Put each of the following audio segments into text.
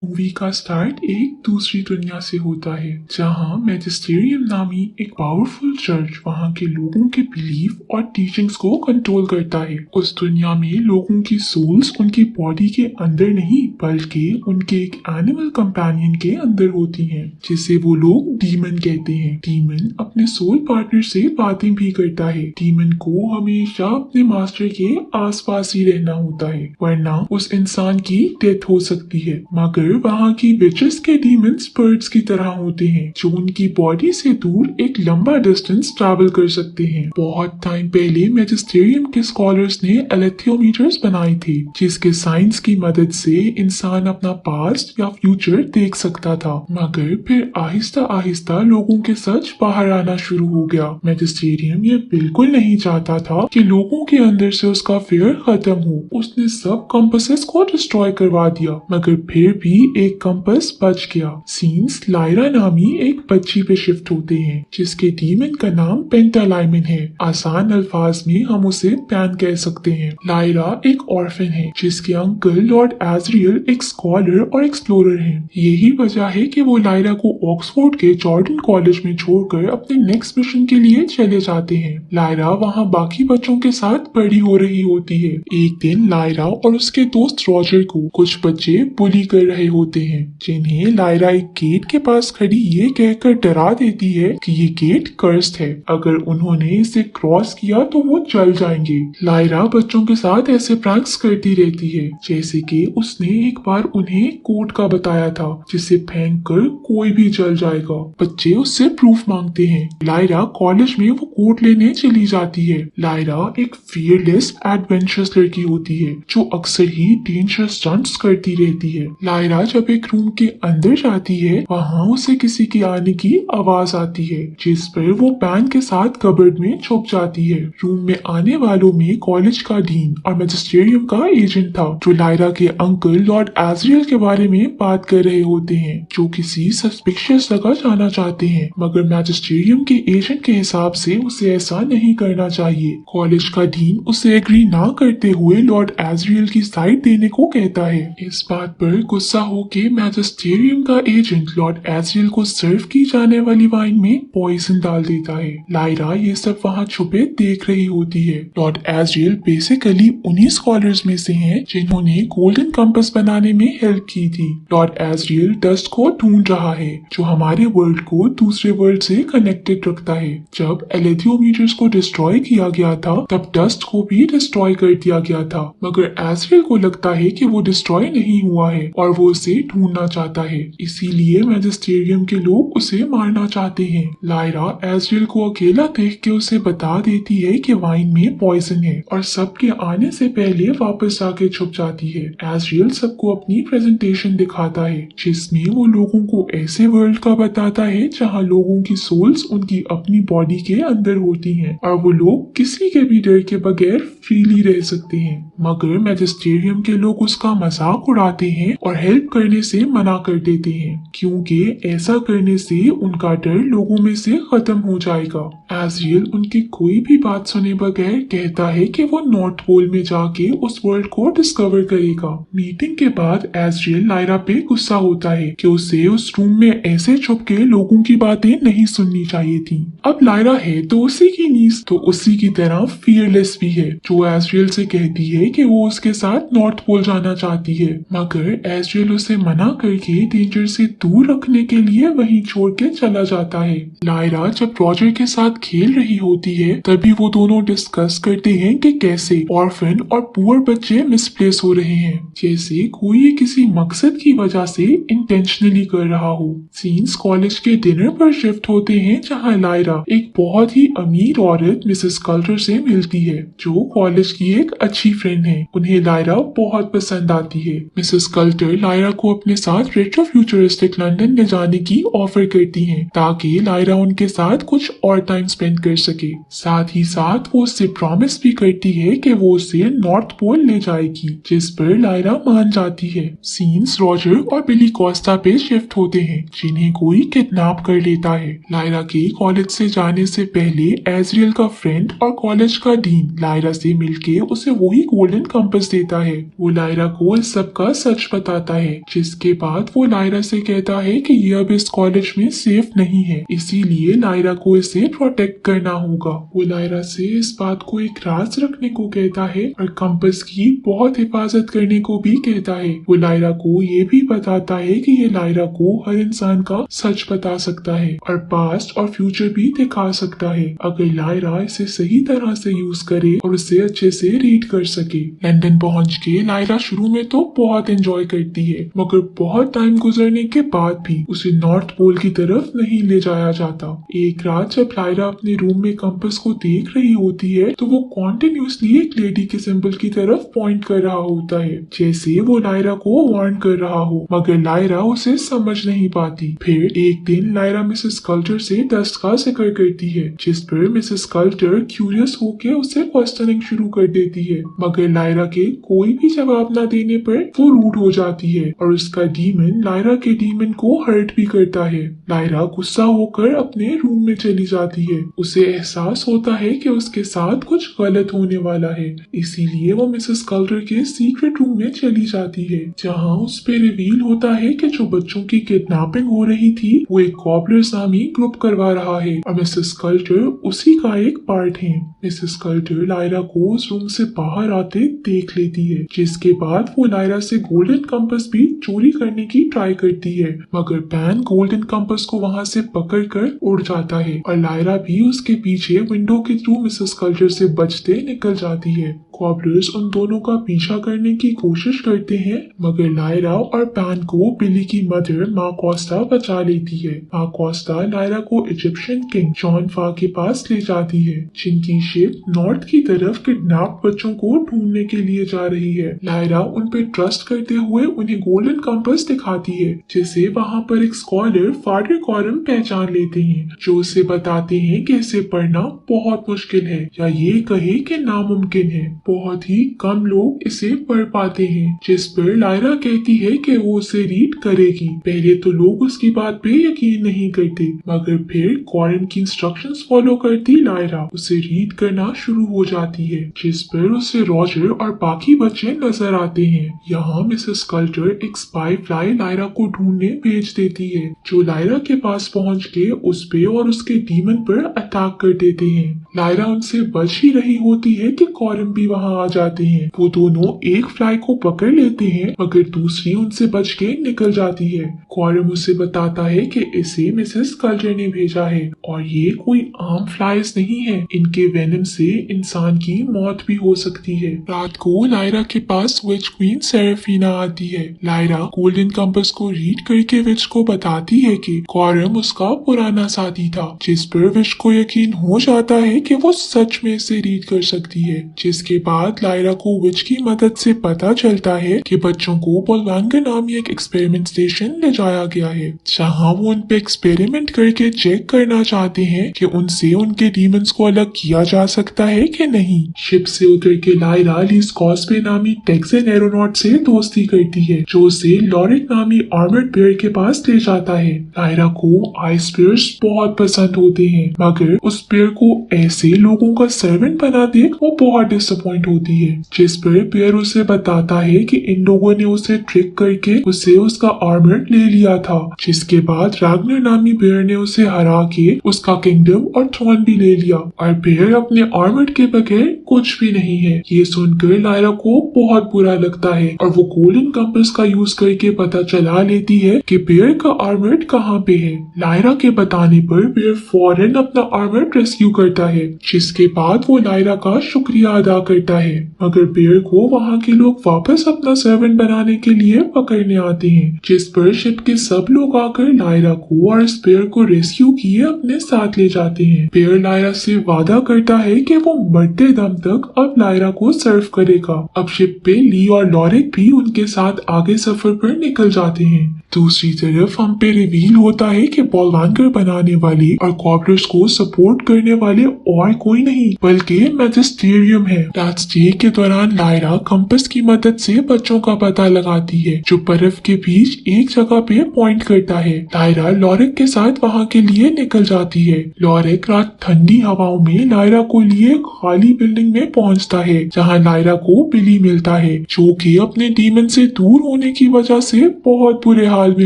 Movie का start एक दूसरी दुनिया से होता है जहां मैजिस्टेरियम नामी एक पावरफुल चर्च वहां के लोगों के बिलीफ और टीचिंग्स को कंट्रोल करता है। उस दुनिया में लोगों की सोल्स उनकी बॉडी के अंदर नहीं बल्कि उनके एक एनिमल कंपेनियन के अंदर होती हैं, जिसे वो लोग डीमन कहते हैं। डीमन अपने सोल पार्टनर से बातें भी करता है। डीमन को हमेशा अपने मास्टर के आसपास ही रहना होता है वरना उस इंसान की डेथ हो सकती है। मगर वहाँ की विचेस के डीमंस बर्ड्स की तरह होते हैं जो उनकी बॉडी से दूर एक लंबा डिस्टेंस ट्रैवल कर सकते हैं। बहुत टाइम पहले मैजिस्टेरियम के स्कॉलर्स ने एलेथियोमीटर्स बनाए थे जिसके साइंस की मदद से इंसान अपना पास्ट या फ्यूचर देख सकता था। मगर फिर आहिस्ता आहिस्ता लोगों के सच बाहर आना शुरू हो गया। मैजिस्टेरियम ये बिल्कुल नहीं चाहता था कि लोगों के अंदर से उसका फेयर खत्म हो। उसने सब कंपसेस को डिस्ट्रॉय करवा दिया मगर फिर भी एक कंपस बच गया। सीन्स लायरा नामी एक बच्ची पे शिफ्ट होते हैं जिसके डीमन का नाम पेंटालाइमन है। आसान अल्फाज में हम उसे पैन कह सकते हैं। लायरा एक ऑर्फन है जिसके अंकल लॉर्ड एजरियल एक स्कॉलर और एक्सप्लोरर हैं। यही वजह है कि वो लायरा को ऑक्सफोर्ड के जॉर्डन कॉलेज में छोड़कर अपने नेक्स्ट मिशन के लिए चले जाते हैं। लायरा वहाँ बाकी बच्चों के साथ बड़ी हो रही होती है। एक दिन लायरा और उसके दोस्त रॉजर को कुछ बच्चे बुली कर रहे होते हैं जिन्हें लायरा एक गेट के पास खड़ी ये कहकर डरा देती है कि ये गेट कर्स्ड है, अगर उन्होंने इसे क्रॉस किया तो वो जल जाएंगे। लायरा बच्चों के साथ ऐसे प्रैंक्स करती रहती है जैसे कि उसने एक बार उन्हें कोड का बताया था जिसे फेंक कर कोई भी जल जाएगा। बच्चे उससे प्रूफ मांगते हैं। लायरा कॉलेज में वो कोड लेने चली जाती है। लायरा एक फियरलेस एडवेंचरस लड़की होती है जो अक्सर ही डेंजरस स्टंट्स करती रहती है। लायरा जब एक रूम के अंदर जाती है वहाँ उसे किसी के आने की आवाज आती है जिस पर वो पैन के साथ कबर्ड में छुप जाती है। रूम में आने वालों में कॉलेज का डीन और मैजिस्टेरियम का एजेंट था जो लायरा के अंकल लॉर्ड एजरियल के बारे में बात कर रहे होते हैं जो किसी सस्पिशियस जगह जाना चाहते हैं मगर मैजिस्टेरियम के एजेंट के हिसाब से उसे ऐसा नहीं करना चाहिए। कॉलेज का डीन उसे एग्री ना करते हुए लॉर्ड एजरियल की साइड देने को कहता है। इस बात पर गुस्सा होकर मैजिस्टेरियम का एजेंट लॉर्ड एजरियल को सर्व की जाने वाली वाइन में पॉइजन डाल देता है। लायरा ये सब वहाँ छुपे देख रही होती है। लॉर्ड एजरियल बेसिकली उन्हीं स्कॉलर्स में से हैं जिन्होंने गोल्डन कंपास बनाने में हेल्प की थी। लॉर्ड एजरियल डस्ट को ढूंढ रहा है जो हमारे वर्ल्ड को दूसरे वर्ल्ड से कनेक्टेड रखता है। जब एलेथियोमीटर्स को डिस्ट्रॉय किया गया था तब डस्ट को भी डिस्ट्रॉय कर दिया गया था मगर एजरियल को लगता है कि वो डिस्ट्रॉय नहीं हुआ है और वो उसे ढूंढना चाहता है, इसीलिए मैजिस्टेरियम के लोग उसे मारना चाहते हैं। लायरा एजरियल को अकेला देख के उसे बता देती है कि वाइन में पॉइजन है और सबके आने से पहले वापस आके छुप जाती है। एजरियल सबको अपनी प्रेजेंटेशन दिखाता है जिसमें वो लोगों को ऐसे वर्ल्ड का बताता है जहाँ लोगों की सोल्स उनकी अपनी बॉडी के अंदर होती हैं और वो लोग किसी के भी डर के बगैर फ्रीली रह सकते हैं। मगर मैजिस्टेरियम के लोग उसका मजाक उड़ाते हैं और हेल्प करने से मना कर देते हैं क्योंकि ऐसा करने से उनका डर लोगों में से खत्म हो जाएगा। एजरियल उनकी कोई भी बात सुने बगैर कहता है कि वो नॉर्थ पोल में जाके उस वर्ल्ड को डिस्कवर करेगा। मीटिंग के बाद एजरियल लायरा पे गुस्सा होता है कि उसे उस रूम में ऐसे छुप के लोगों की बातें नहीं सुननी चाहिए थी। अब लायरा है तो उसी की नीस तो उसी की तरह फियरलेस भी है जो एजरियल से कहती है कि वो उसके साथ नॉर्थ पोल जाना चाहती है मगर एजरियल उसे मना करके डेंजर से दूर रखने के लिए वहीं छोड़ के चला जाता है। लायरा जब रॉजर के साथ खेल रही होती है तभी वो दोनों डिस्कस करते हैं कि कैसे ऑर्फन और पुअर बच्चे मिसप्लेस हो रहे हैं जैसे कोई किसी मकसद की वजह से इंटेंशनली कर रहा हो। सीन्स कॉलेज के डिनर पर शिफ्ट होते हैं जहाँ लायरा एक बहुत ही अमीर औरत मिसेस कल्टर से मिलती है जो कॉलेज की एक अच्छी फ्रेंड है। उन्हें लायरा बहुत पसंद आती है। मिसेस कल्टर लायरा को अपने साथ रेट्रो फ्यूचरिस्टिक लंदन ले जाने की ऑफर करती हैं ताकि लायरा उनके साथ कुछ और टाइम स्पेंड कर सके। साथ ही साथ वो उससे प्रॉमिस भी करती है कि वो उसे नॉर्थ पोल ले जाएगी, जिस पर लायरा मान जाती है। सीन्स रॉजर और बिली कोस्टा पे शिफ्ट होते हैं, जिन्हें कोई किडनैप कर लेता है। लायरा के कॉलेज से जाने से पहले एजरियल का फ्रेंड और कॉलेज का डीन लायरा से मिलके उसे वही गोल्डन कंपास देता है। वो लायरा को इस सब का सच बताता है, जिसके बाद वो लायरा से कहता है कि ये अब इस कॉलेज में सेफ नहीं है, इसीलिए लायरा को इसे प्रोटेक्ट करना होगा। वो लायरा से इस बात को एक राज रखने को कहता है और कंपास की बहुत हिफाजत करने को भी कहता है। वो लायरा को ये भी बताता है कि ये लायरा को हर इंसान का सच बता सकता है और पास्ट और फ्यूचर भी दिखा सकता है, अगर लायरा इसे सही तरह से यूज करे और उसे अच्छे से रीड कर सके। लंदन पहुंच के लायरा शुरू में तो बहुत एंजॉय करती है, मगर बहुत टाइम गुजरने के बाद भी उसे नॉर्थ पोल की तरफ नहीं ले जाया जाता। एक रात जब लायरा अपने रूम में कंपास को देख रही होती है तो वो कॉन्टिन्यूसली एक लेडी के सिंबल की तरफ पॉइंट कर रहा होता है, जैसे वो लायरा को वार्न कर रहा हो, मगर लायरा उसे समझ नहीं पाती। फिर एक दिन लायरा मिसेस कल्टर से डस्ट का जिक्र करती है, जिस पर मिसेस कल्टर क्यूरियस होकर उसे क्वेश्चनिंग शुरू कर देती है, मगर लायरा के कोई भी जवाब न देने पर वो रूड हो जाती है और उसका डीमन लायरा के डीमन को हर्ट भी करता है। लायरा गुस्सा होकर अपने रूम में चली जाती है। उसे एहसास होता है कि उसके साथ कुछ गलत होने वाला है, इसीलिए वो मिसेस कल्टर के सीक्रेट रूम में चली जाती है, जहाँ उस पे रिवील होता है कि जो बच्चों की किडनैपिंग हो रही थी वो एक गॉबलर्स आर्मी ग्रुप करवा रहा है और मिसेस कल्टर उसी का एक पार्ट है। मिसेस कल्टर लायरा को उस रूम से बाहर आते देख लेती है, जिसके बाद वो लायरा से गोल्डन कंपास भी चोरी करने की ट्राई करती है, मगर पैन गोल्डन कंपास को वहाँ से पकड़कर उड़ जाता है और लायरा भी उसके पीछे विंडो के थ्रू मिसेस कल्टर से बचते निकल जाती है। कॉबलर्स उन दोनों का पीछा करने की कोशिश करते हैं, मगर लायरा और पैन को बिली की मदर माँ कोस्टा बचा लेती है। माँ कोस्टा लायरा को इजिप्शियन किंग जॉन फा के पास ले जाती है, जिनकी शिप नॉर्थ की तरफ किडनैप बच्चों को ढूंढने के लिए जा रही है। लायरा उन पे ट्रस्ट करते हुए उन्हें गोल्डन कंपास दिखाती है, जिसे वहाँ पर एक स्कॉलर फादर कॉरम पहचान लेते हैं, जो उसे बताते हैं कि इसे पढ़ना बहुत मुश्किल है, या ये कहे कि नामुमकिन है। बहुत ही कम लोग इसे पढ़ पाते हैं, जिस पर लायरा कहती है कि वो उसे रीड करेगी। पहले तो लोग उसकी बात पे यकीन नहीं करते, मगर फिर कॉरम की इंस्ट्रक्शंस फॉलो करती लायरा उसे रीड करना शुरू हो जाती है, जिस पर उसे रॉजर और बाकी बच्चे नजर आते हैं। यहाँ मिसेस कल्टर एक स्पाई फ्लाई लायरा को ढूंढने भेज देती है, जो लायरा के पास पहुँच के उस पे और उसके डीमन पर अटैक कर देते हैं। लायरा उनसे बच ही रही होती है कि कॉरम भी वहाँ आ जाते हैं। वो दोनों एक फ्लाई को पकड़ लेते हैं, मगर दूसरी उनसे बच के निकल जाती है। कॉरम उसे बताता है कि इसे मिसेस कल्टर ने भेजा है और ये कोई आम फ्लाइज नहीं है, इनके वेनम से इंसान की मौत भी हो सकती है। रात को लायरा के पास विच क्वीन सेरेफिना आती है। लायरा गोल्डन कंपास को रीड करके विच को बताती है कि कॉरम उसका पुराना साथी था, जिस पर विच को यकीन हो जाता है कि वो सच में इसे रीड कर सकती है। जिसके बाद लायरा को विच की मदद से पता चलता है कि बच्चों को बोलवांगर नामी एक एक्सपेरिमेंट स्टेशन ले जाया गया है, जहाँ वो उन पे एक्सपेरिमेंट करके चेक करना चाहते हैं कि उनसे उनके डीमंस को अलग किया जा सकता है कि नहीं। शिप से उतर के लायरा लीज कॉस्बे नामी टेक्सन एरोनॉट से दोस्ती करती है, जो उसे लॉरिक नामी आर्मर्ड बेयर के पास ले जाता है। लायरा को आइस बेयर्स बहुत पसंद होते हैं, मगर उस बेयर को ऐसे लोगों का सर्वेंट बना देख वो बहुत डिसअपॉइंट होती है, जिस पर बेयर उसे बताता है कि इन लोगों ने उसे ट्रिक करके उसे उसका आर्मर ले लिया था, जिसके बाद रागनर नामी बेयर ने उसे हरा के उसका किंगडम और थ्रोन भी ले लिया और बेयर अपने आर्मर के बगैर कुछ भी नहीं है। ये सुनकर लायरा को बहुत बुरा लगता है और वो गोल्डन कंपास का यूज करके पता चला लेती है कि बेयर का आर्मर कहाँ पे है। लायरा के बताने पर बेयर फौरन अपना आर्मर रेस्क्यू करता है, जिसके बाद वो लायरा का शुक्रिया अदा करता है, मगर बेयर को वहाँ के लोग वापस अपना सर्वेंट बनाने के लिए पकड़ने आते हैं, जिस पर शिप के सब लोग आकर लायरा को और इस बेयर को रेस्क्यू किए अपने साथ ले जाते हैं। बेयर लायरा से वादा करता है कि वो मरते दम तक अब लायरा को सर्व करेगा। अब शिप पे ली और लॉरिक भी उनके साथ आगे सफर पर निकल जाते हैं। दूसरी तरफ हम पे रिवील होता है कि बोलवांगर बनाने वाले और कॉबलर्स को सपोर्ट करने वाले और कोई नहीं बल्कि मैजिस्टेरियम है। टेस्ट डे के दौरान लायरा कंपास की मदद से बच्चों का पता लगाती है जो बर्फ के बीच एक जगह पे पॉइंट करता है। लायरा लॉरिक के साथ वहाँ के लिए निकल जाती है। लॉरिक रात ठंडी हवाओं में लायरा को लिए खाली बिल्डिंग में पहुँचता है जहाँ लायरा को बिली मिलता है जो कि अपने डीमन से दूर होने की वजह से बहुत बुरे हाल में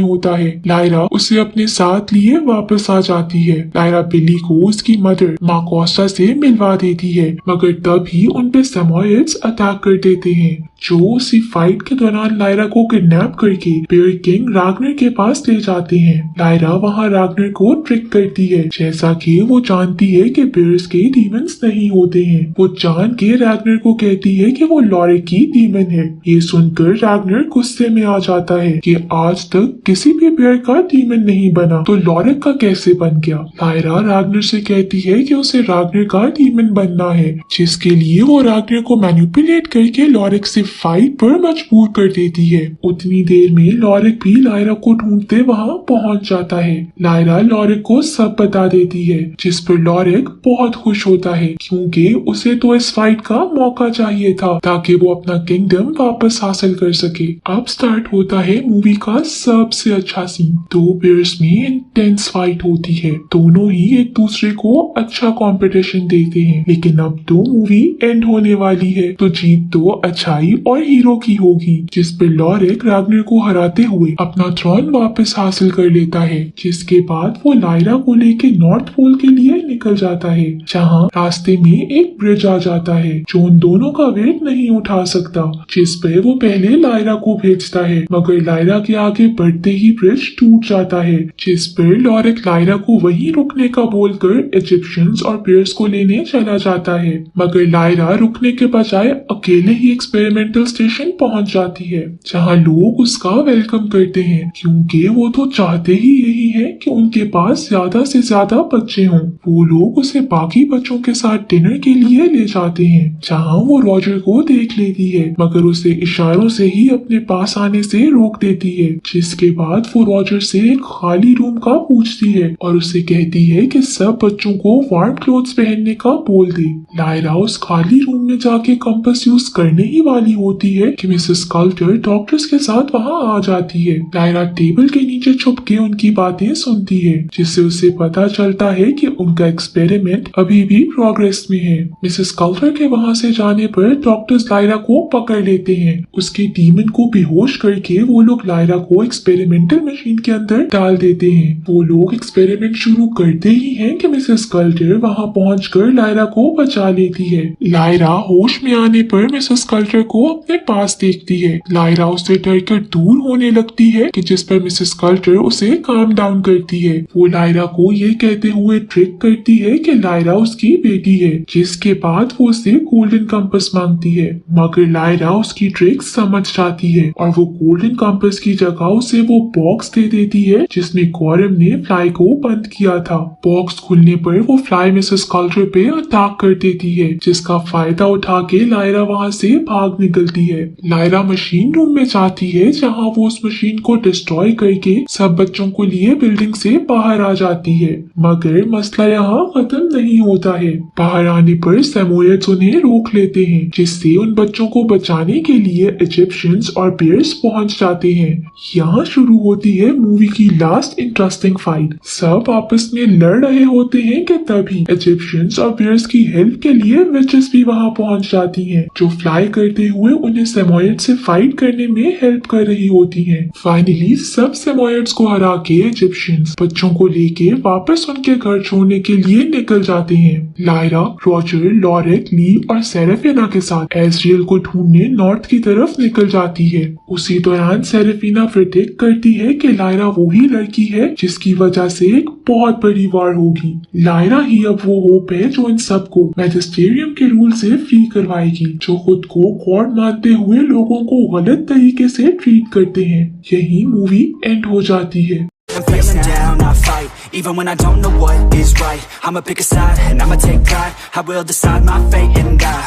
होता है। लायरा उसे अपने साथ लिए वापस आ जाती है। लायरा बिली को उसकी मदर माँ कोस्टा से मिलवा देती है मगर तभी उन पे सेमोइड्स अटैक कर देते हैं जो उसी फाइट के दौरान लायरा को किडनैप करके बेयर किंग रागनर के पास ले जाते हैं। लायरा वहाँ रागनर को ट्रिक करती है जैसा कि वो जानती है कि बेयर्स के डीमंस नहीं होते हैं। वो जान के रागनर को कहती है कि वो लॉरिक की डीमन है। ये सुनकर रागनर गुस्से में आ जाता है कि आज तक किसी भी बेयर का डीमन नहीं बना तो लॉरिक का कैसे बन गया। लायरा रागनर से कहती है कि उसे रागनर का डीमन बनना है जिसके लिए वो रागनर को मैनिपुलेट करके लॉरिक से फाइट पर मजबूर कर देती है। उतनी देर में लॉरिक भी लायरा को ढूंढते वहाँ पहुँच जाता है। लायरा लॉरिक को सब बता देती है जिस पर लॉरिक बहुत खुश होता है क्योंकि उसे तो इस फाइट का मौका चाहिए था ताकि वो अपना किंगडम वापस हासिल कर सके। अब स्टार्ट होता है मूवी का सबसे अच्छा सीन। दो बेयर्स में इंटेंस फाइट होती है। दोनों ही एक दूसरे को अच्छा कंपटीशन देते हैं लेकिन अब तो मूवी एंड होने वाली है तो जीत तो अच्छाई और हीरो की होगी जिस पर लॉरिक रागनर को हराते हुए अपना थ्रोन वापस हासिल कर लेता है। जिसके बाद वो लायरा को लेके नॉर्थ पोल के लिए निकल जाता है जहाँ रास्ते में एक ब्रिज आ जाता है जो उन दोनों का वेट नहीं उठा सकता जिस पे वो पहले लायरा को भेजता है मगर लायरा के आगे बढ़ते ही ब्रिज टूट जाता है जिस पर लॉरिक लायरा को वहीं रुकने का बोलकर इजिप्शियंस और बेयर्स को लेने चला जाता है मगर लायरा रुकने के बजाय अकेले ही एक्सपेरिमेंटल स्टेशन पहुंच जाती है जहां लोग उसका वेलकम करते हैं क्योंकि वो तो चाहते ही यही है कि उनके पास ज्यादा से ज्यादा बच्चे हों। वो लोग उसे बाकी बच्चों के साथ डिनर के लिए ले जाते हैं जहां वो रॉजर को देख लेती है मगर उसे इशारों से ही अपने पास आने से रोक देती है। जिसके बाद वो रॉजर से एक खाली रूम का पूछती है और उसे कहती है कि सब बच्चों को वार्म क्लोथ्स पहनने का बोल दे। लायरा उस खाली रूम में जाके कंपास यूज करने ही वाली होती है कि मिसेस कल्टर डॉक्टर्स के साथ वहाँ आ जाती है। लायरा टेबल के नीचे छुप के उनकी बातें सुनती है जिससे उसे पता चलता है कि उनका एक्सपेरिमेंट अभी भी प्रोग्रेस में है। मिसेस कल्टर के वहाँ से जाने पर डॉक्टर्स लायरा को पकड़ लेते हैं। उसके डीमन को बेहोश करके वो लोग लायरा को एक्सपेरिमेंटल मशीन के अंदर डाल देते हैं। वो लोग एक्सपेरिमेंट शुरू करते ही हैं कि मिसेस कल्टर वहाँ पहुंचकर लायरा को बचा लेती है। लायरा होश में आने पर मिसेस कल्टर को अपने पास देखती है। लायरा उससे डरकर दूर होने लगती है कि जिस पर मिसेस कल्टर उसे काम डाउन करती है। वो लायरा को ये कहते हुए ट्रिक करती है कि लायरा उसकी बेटी है जिसके बाद वो उससे गोल्डन कंपास मांगती है मगर लायरा उसकी ट्रिक समझ जाती है और वो गोल्डन कंपास की जगह उसे वो बॉक्स दे देती है जिसमें गौरव ने फ्लाई को बंद किया था। बॉक्स खुलने पर वो फ्लाई मिसेस कल्टर पे अटैक कर देती है जिसका फायदा उठा के लायरा वहाँ से भाग निकलती है। लायरा मशीन रूम में जाती है जहाँ वो उस मशीन को डिस्ट्रॉय करके सब बच्चों को लिए बिल्डिंग से बाहर आ जाती है मगर मसला यहाँ खत्म नहीं होता है। बाहर आने पर सेमोइड्स उन्हें रोक लेते हैं जिससे उन बच्चों को बचाने के लिए इजिप्शियंस और बेयर्स पहुंच जाते हैं। यहाँ शुरू होती है मूवी की लास्ट इंटरेस्टिंग फाइट। सब आपस में लड़ रहे होते हैं कि तभी इजिप्शियंस और बेयर्स की हेल्प के लिए विचेस भी वहाँ पहुंच जाती हैं जो फ्लाई करते हुए उन्हें सेमोइड से फाइट करने में हेल्प कर रही होती हैं। फाइनली सब सेमोइड्स को हरा के इजिप्शियंस बच्चों को लेके वापस उनके घर छोड़ने के लिए निकल जाते हैं। लायरा, रॉजर, लॉरिक, ली और सेरेफिना के साथ एजरियल को ढूंढने नॉर्थ की तरफ निकल जाती है। उसी दौरान सेरेफिना प्रेडिक्ट करती है कि लायरा वही लड़की है जिसकी वजह से एक बहुत बड़ी वार होगी। लायरा ही अब वो होप है जो इन सबको मैजिस्टेरियम के रूल से फ्री करवाएगी जो खुद को गॉड मानते हुए लोगों को गलत तरीके से ट्रीट करते हैं। यही मूवी एंड हो जाती है। I'm feeling down, I fight, even when I don't know what is right. I'ma pick a side, and I'ma take pride. I will decide my fate and die.